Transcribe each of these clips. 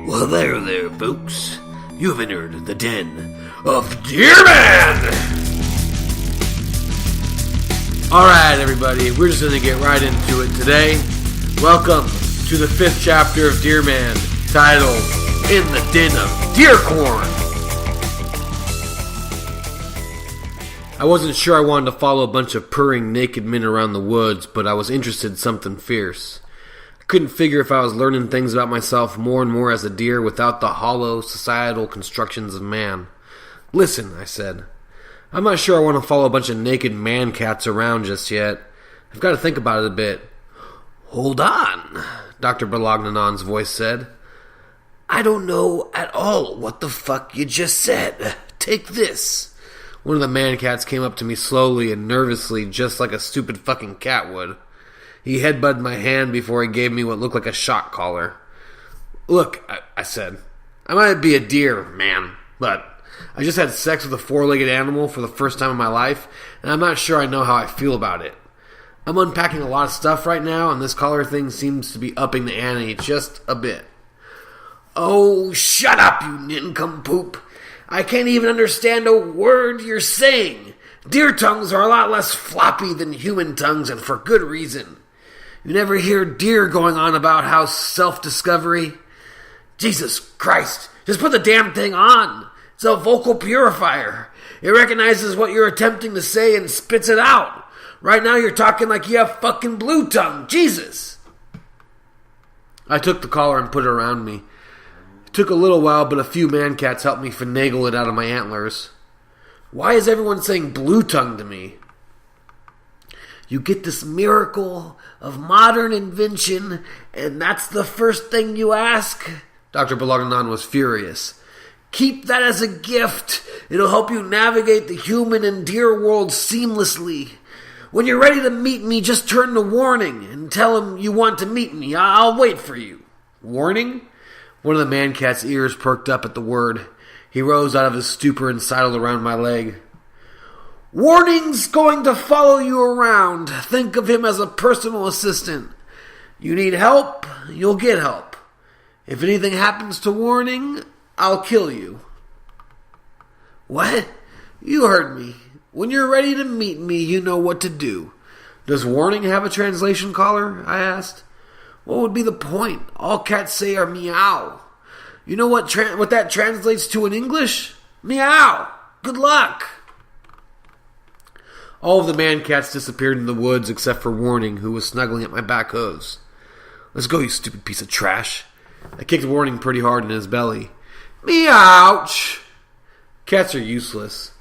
Well, there, folks. You've entered the den of Deerman! Alright, everybody, we're just gonna get right into it today. Welcome to the 5th chapter of Deerman, titled In the Den of Deercorn. I wasn't sure I wanted to follow a bunch of purring naked men around the woods, but I was interested in something fierce. I couldn't figure if I was learning things about myself more and more as a deer without the hollow societal constructions of man. Listen, I said. I'm not sure I want to follow a bunch of naked man-cats around just yet. I've got to think about it a bit. Hold on, Dr. Balagnanon's voice said. I don't know at all what the fuck you just said. Take this. One of the man-cats came up to me slowly and nervously, just like a stupid fucking cat would. He headbutted my hand before he gave me what looked like a shock collar. Look, I said, I might be a deer, man, but I just had sex with a four-legged animal for the first time in my life, and I'm not sure I know how I feel about it. I'm unpacking a lot of stuff right now, and this collar thing seems to be upping the ante just a bit. Oh, shut up, you nincompoop. I can't even understand a word you're saying. Deer tongues are a lot less floppy than human tongues, and for good reason. You never hear deer going on about how self-discovery? Jesus Christ, just put the damn thing on. It's a vocal purifier. It recognizes what you're attempting to say and spits it out. Right now you're talking like you have fucking blue tongue. Jesus. I took the collar and put it around me. It took a little while, but a few man-cats helped me finagle it out of my antlers. Why is everyone saying blue tongue to me? You get this miracle of modern invention, and that's the first thing you ask? Dr. Balagnan was furious. Keep that as a gift. It'll help you navigate the human and deer world seamlessly. When you're ready to meet me, just turn to Warning and tell him you want to meet me. I'll wait for you. Warning? One of the man-cat's ears perked up at the word. He rose out of his stupor and sidled around my leg. Warning's going to follow you around. Think of him as a personal assistant. You need help, you'll get help. If anything happens to Warning, I'll kill you. What? You heard me. When you're ready to meet me, you know what to do. Does Warning have a translation collar? I asked. What would be the point? All cats say are meow. You know what that translates to in English? Meow. Good luck. All of the man-cats disappeared in the woods except for Warning, who was snuggling at my back hose. Let's go, you stupid piece of trash. I kicked Warning pretty hard in his belly. Meouch! Cats are useless.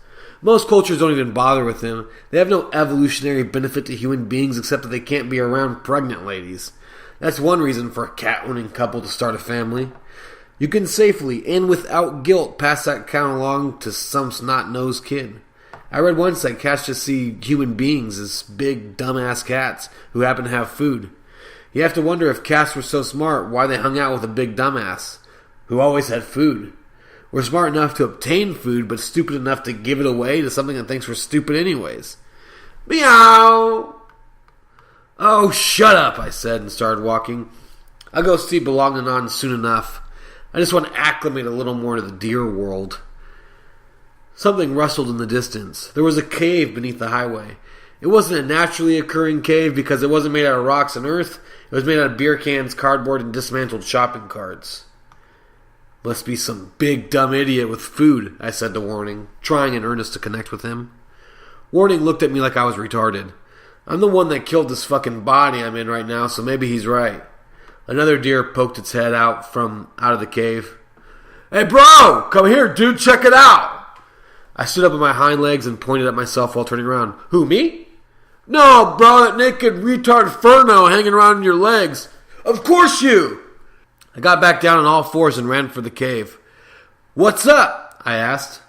Most cultures don't even bother with them. They have no evolutionary benefit to human beings except that they can't be around pregnant ladies. That's one reason for a cat-owning couple to start a family. You can safely, and without guilt, pass that count along to some snot-nosed kid. I read once that cats just see human beings as big, dumbass cats who happen to have food. You have to wonder if cats were so smart, why they hung out with a big dumbass who always had food. We're smart enough to obtain food, but stupid enough to give it away to something that thinks we're stupid anyways. Meow! Oh, shut up, I said and started walking. I'll go see Balagnanon soon enough. I just want to acclimate a little more to the deer world. Something rustled in the distance. There was a cave beneath the highway. It wasn't a naturally occurring cave because it wasn't made out of rocks and earth. It was made out of beer cans, cardboard, and dismantled shopping carts. Must be some big dumb idiot with food, I said to Warning, trying in earnest to connect with him. Warning looked at me like I was retarded. I'm the one that killed this fucking body I'm in right now, so maybe he's right. Another deer poked its head out of the cave. Hey bro, come here dude, check it out! I stood up on my hind legs and pointed at myself while turning around. Who, me? No, bro, that naked retard Furno hanging around your legs. Of course you! I got back down on all fours and ran for the cave. What's up? I asked.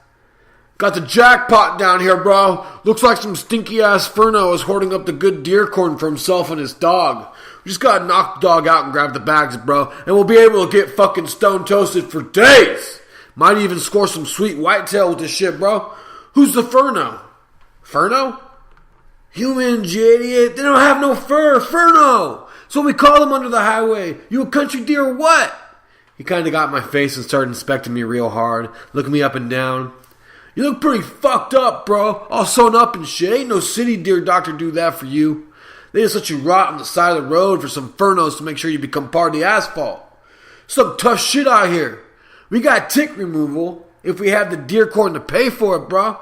Got the jackpot down here, bro. Looks like some stinky-ass Furno is hoarding up the good deer corn for himself and his dog. We just gotta knock the dog out and grab the bags, bro, and we'll be able to get fucking stone toasted for days. Might even score some sweet whitetail with this shit, bro. Who's the Furno? Furno? Humans, you idiot. They don't have no fur. Furno. So we call them under the highway. You a country deer or what? He kind of got in my face and started inspecting me real hard, looking me up and down. You look pretty fucked up, bro. All sewn up and shit. Ain't no city deer doctor do that for you. They just let you rot on the side of the road for some furnos to make sure you become part of the asphalt. Some tough shit out here. We got tick removal if we have the deer corn to pay for it, bro.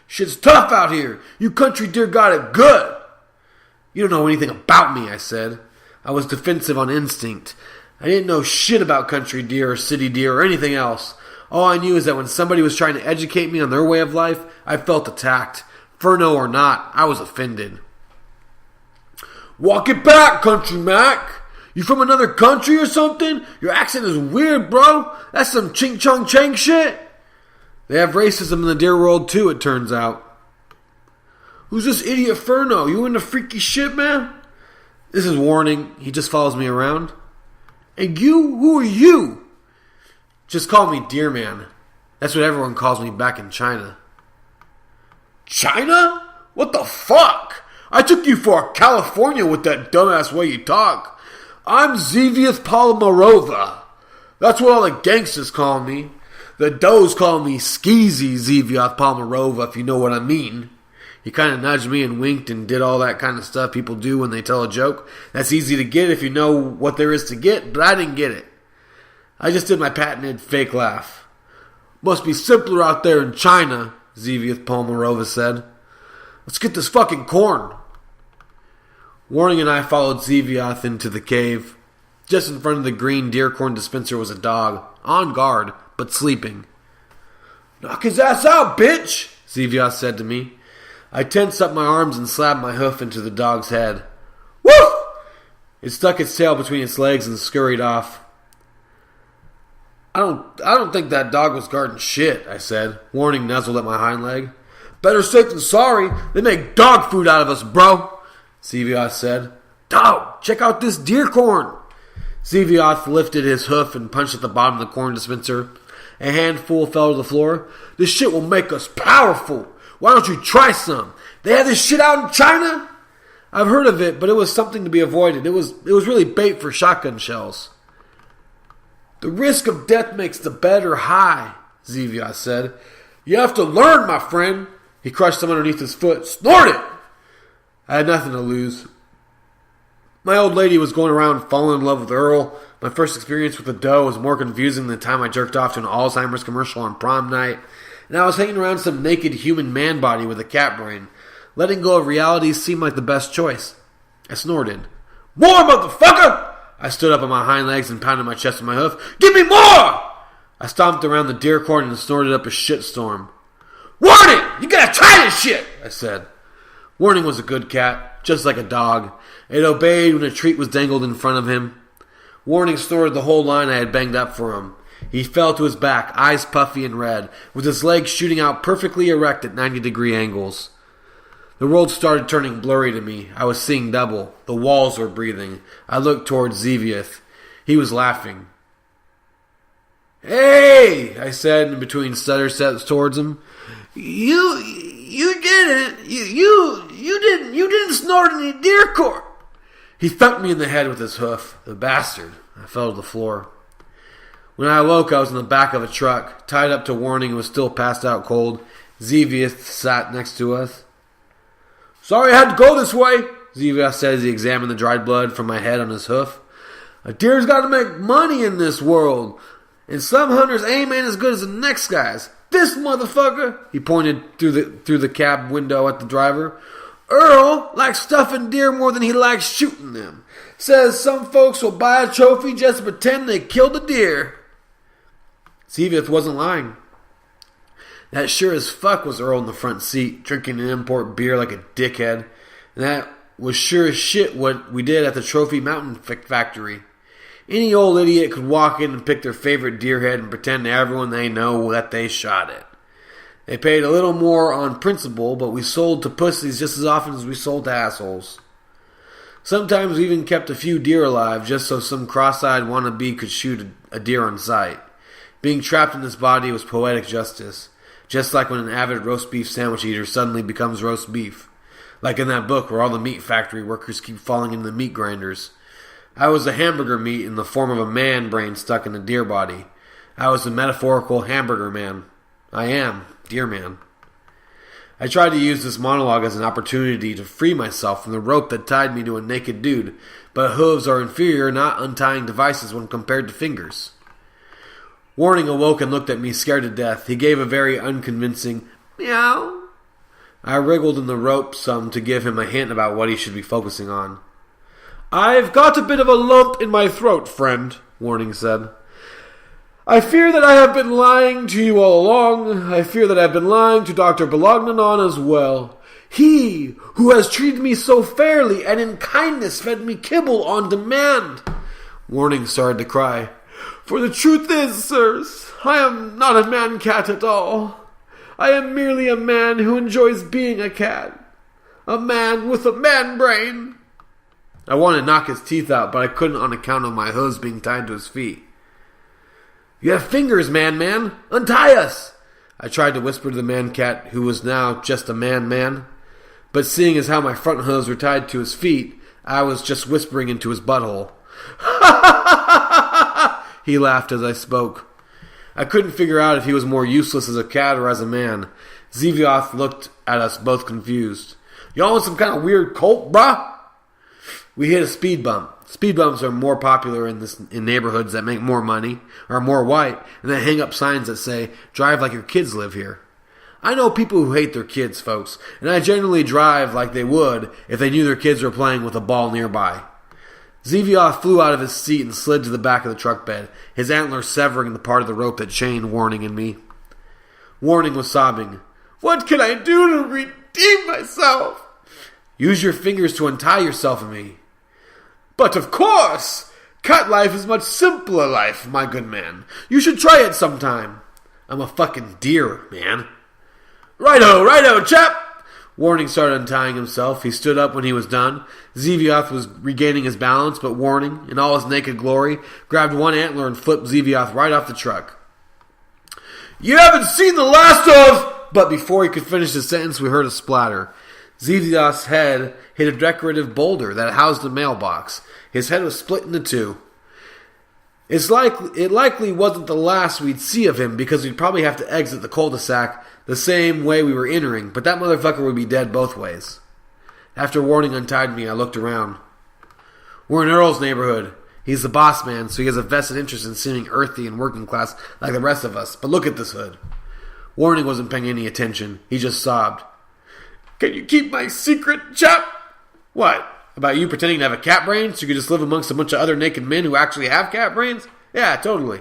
Shit's tough out here. You country deer got it good. You don't know anything about me, I said. I was defensive on instinct. I didn't know shit about country deer or city deer or anything else. All I knew is that when somebody was trying to educate me on their way of life, I felt attacked. Furno or not, I was offended. Walk it back, Country Mac. You from another country or something? Your accent is weird, bro. That's some ching chong chang shit. They have racism in the deer world too, it turns out. Who's this idiot Furno? You into freaky shit, man? This is Warning. He just follows me around. And you? Who are you? Just call me Deerman. That's what everyone calls me back in China. China? What the fuck? I took you for California with that dumbass way you talk. I'm Zeviath Palmarova. That's what all the gangsters call me. The does call me Skeezy Zeviath Palmarova, if you know what I mean. He kind of nudged me and winked and did all that kind of stuff people do when they tell a joke. That's easy to get if you know what there is to get, but I didn't get it. I just did my patented fake laugh. Must be simpler out there in China, Zeviath Palmarova said. Let's get this fucking corn. Warning and I followed Zeviath into the cave. Just in front of the green deer corn dispenser was a dog, on guard, but sleeping. Knock his ass out, bitch, Zeviath said to me. I tensed up my arms and slapped my hoof into the dog's head. Woof! It stuck its tail between its legs and scurried off. I don't think that dog was guarding shit, I said. Warning nuzzled at my hind leg. Better safe than sorry. They make dog food out of us, bro, Zeviath said. Dog, check out this deer corn. Zeviath lifted his hoof and punched at the bottom of the corn dispenser. A handful fell to the floor. This shit will make us powerful. Why don't you try some? They have this shit out in China? I've heard of it, but it was something to be avoided. It was really bait for shotgun shells. The risk of death makes the better high, Zeviath said. You have to learn, my friend. He crushed some underneath his foot. Snort it! I had nothing to lose. My old lady was going around falling in love with Earl. My first experience with the doe was more confusing than the time I jerked off to an Alzheimer's commercial on prom night. And I was hanging around some naked human man body with a cat brain. Letting go of reality seemed like the best choice. I snorted. More, motherfucker! I stood up on my hind legs and pounded my chest with my hoof. Give me more! I stomped around the deer corn and snorted up a shitstorm. Warning! You gotta try this shit! I said. Warning was a good cat, just like a dog. It obeyed when a treat was dangled in front of him. Warning snorted the whole line I had banged up for him. He fell to his back, eyes puffy and red, with his legs shooting out perfectly erect at 90-degree angles. The world started turning blurry to me. I was seeing double. The walls were breathing. I looked towards Zeviath. He was laughing. Hey, I said in between stutter steps towards him. You didn't. You didn't snort any deer corn. He thumped me in the head with his hoof. The bastard. I fell to the floor. When I awoke, I was in the back of a truck, tied up to Warning and was still passed out cold. Zeviath sat next to us. Sorry I had to go this way, Zeviath said as he examined the dried blood from my head on his hoof. A deer's got to make money in this world, and some hunters ain't as good as the next guys. This motherfucker, he pointed through the cab window at the driver. Earl likes stuffing deer more than he likes shooting them. Says some folks will buy a trophy just to pretend they killed a deer. Zeviath wasn't lying. That sure as fuck was Earl in the front seat, drinking an import beer like a dickhead. And that was sure as shit what we did at the Trophy Mountain Factory. Any old idiot could walk in and pick their favorite deer head and pretend to everyone they know that they shot it. They paid a little more on principle, but we sold to pussies just as often as we sold to assholes. Sometimes we even kept a few deer alive just so some cross-eyed wannabe could shoot a deer on sight. Being trapped in this body was poetic justice. Just like when an avid roast beef sandwich eater suddenly becomes roast beef. Like in that book where all the meat factory workers keep falling into the meat grinders. I was a hamburger meat in the form of a man brain stuck in a deer body. I was a metaphorical hamburger man. I am Deerman. I tried to use this monologue as an opportunity to free myself from the rope that tied me to a naked dude, but hooves are inferior, not untying devices when compared to fingers. Warning awoke and looked at me, scared to death. He gave a very unconvincing meow. I wriggled in the rope some to give him a hint about what he should be focusing on. "I've got a bit of a lump in my throat, friend," Warning said. "I fear that I have been lying to you all along. I fear that I have been lying to Dr. Bolognanon as well. He who has treated me so fairly and in kindness fed me kibble on demand." Warning started to cry. "For the truth is, sirs, I am not a man-cat at all. I am merely a man who enjoys being a cat. A man with a man-brain." I wanted to knock his teeth out, but I couldn't on account of my hooves being tied to his feet. "You have fingers, man. Untie us!" I tried to whisper to the man-cat, who was now just a man. But seeing as how my front hooves were tied to his feet, I was just whispering into his butthole. He laughed as I spoke. I couldn't figure out if he was more useless as a cat or as a man. Zevioth looked at us both confused. "Y'all in some kind of weird cult, bruh?" We hit a speed bump. Speed bumps are more popular in neighborhoods that make more money, are more white, and that hang up signs that say, "Drive like your kids live here." I know people who hate their kids, folks, and I generally drive like they would if they knew their kids were playing with a ball nearby. Zevioth flew out of his seat and slid to the back of the truck bed, his antlers severing the part of the rope that chained Warning and me. Warning was sobbing. "What can I do to redeem myself?" "Use your fingers to untie yourself and me." "But of course! Cat life is much simpler life, my good man. You should try it sometime." "I'm a fucking deer, man." Righto, chap!" Warning started untying himself. He stood up when he was done. Zevioth was regaining his balance, but Warning, in all his naked glory, grabbed one antler and flipped Zevioth right off the truck. "You haven't seen the last of..." But before he could finish his sentence, we heard a splatter. Zevioth's head hit a decorative boulder that housed a mailbox. His head was split into two. It likely wasn't the last we'd see of him, because we'd probably have to exit the cul-de-sac the same way we were entering, but that motherfucker would be dead both ways. After Warning untied me, I looked around. We're in Earl's neighborhood. He's the boss man, so he has a vested interest in seeming earthy and working class like the rest of us, but look at this hood. Warning wasn't paying any attention. He just sobbed. "Can you keep my secret, chap?" "What? About you pretending to have a cat brain so you could just live amongst a bunch of other naked men who actually have cat brains?" "Yeah, totally."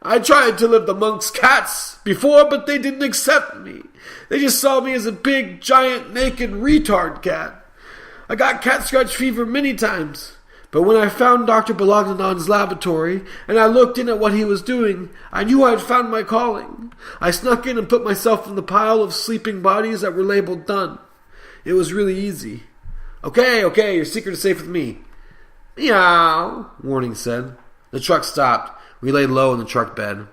"I tried to live amongst cats before, but they didn't accept me. They just saw me as a big, giant, naked retard cat. I got cat scratch fever many times. But when I found Dr. Bolognanon's laboratory, and I looked in at what he was doing, I knew I had found my calling. I snuck in and put myself in the pile of sleeping bodies that were labeled done. It was really easy." Okay, your secret is safe with me." "Meow," Warning said. The truck stopped. We laid low in the truck bed.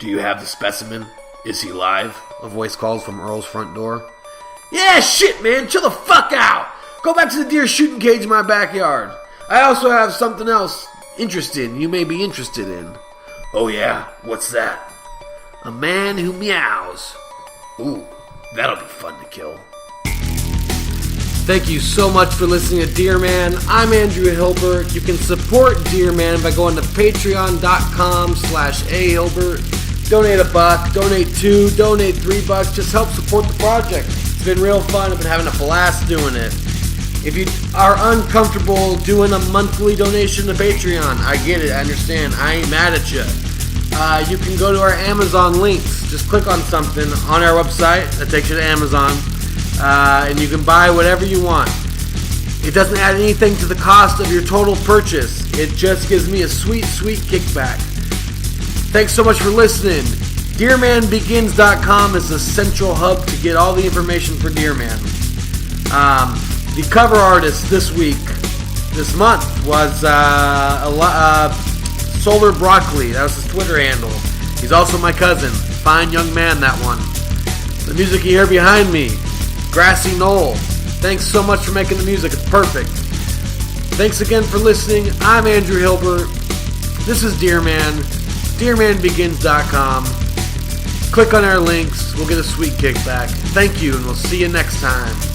"Do you have the specimen? Is he live?" a voice called from Earl's front door. "Yeah, shit, man, chill the fuck out. Go back to the deer shooting cage in my backyard. I also have something else you may be interested in." "Oh yeah, what's that?" "A man who meows." "Ooh, that'll be fun to kill." Thank you so much for listening to Deerman. I'm Andrew Hilbert. You can support Deerman by going to patreon.com/ahilbert. Donate $1, donate $2, donate $3. Just help support the project. It's been real fun. I've been having a blast doing it. If you are uncomfortable doing a monthly donation to Patreon, I get it. I understand. I ain't mad at you. You can go to our Amazon links. Just click on something on our website that takes you to Amazon. And you can buy whatever you want. It doesn't add anything to the cost of your total purchase. It just gives me a sweet, sweet kickback. Thanks so much for listening. DeermanBegins.com is the central hub to get all the information for Deerman. The cover artist this month, was Solar Broccoli. That was his Twitter handle. He's also my cousin. Fine young man, that one. The music you hear behind me, Grassy Knoll. Thanks so much for making the music. It's perfect. Thanks again for listening. I'm Andrew Hilbert. This is Deerman. DeermanBegins.com. Click on our links. We'll get a sweet kickback. Thank you, and we'll see you next time.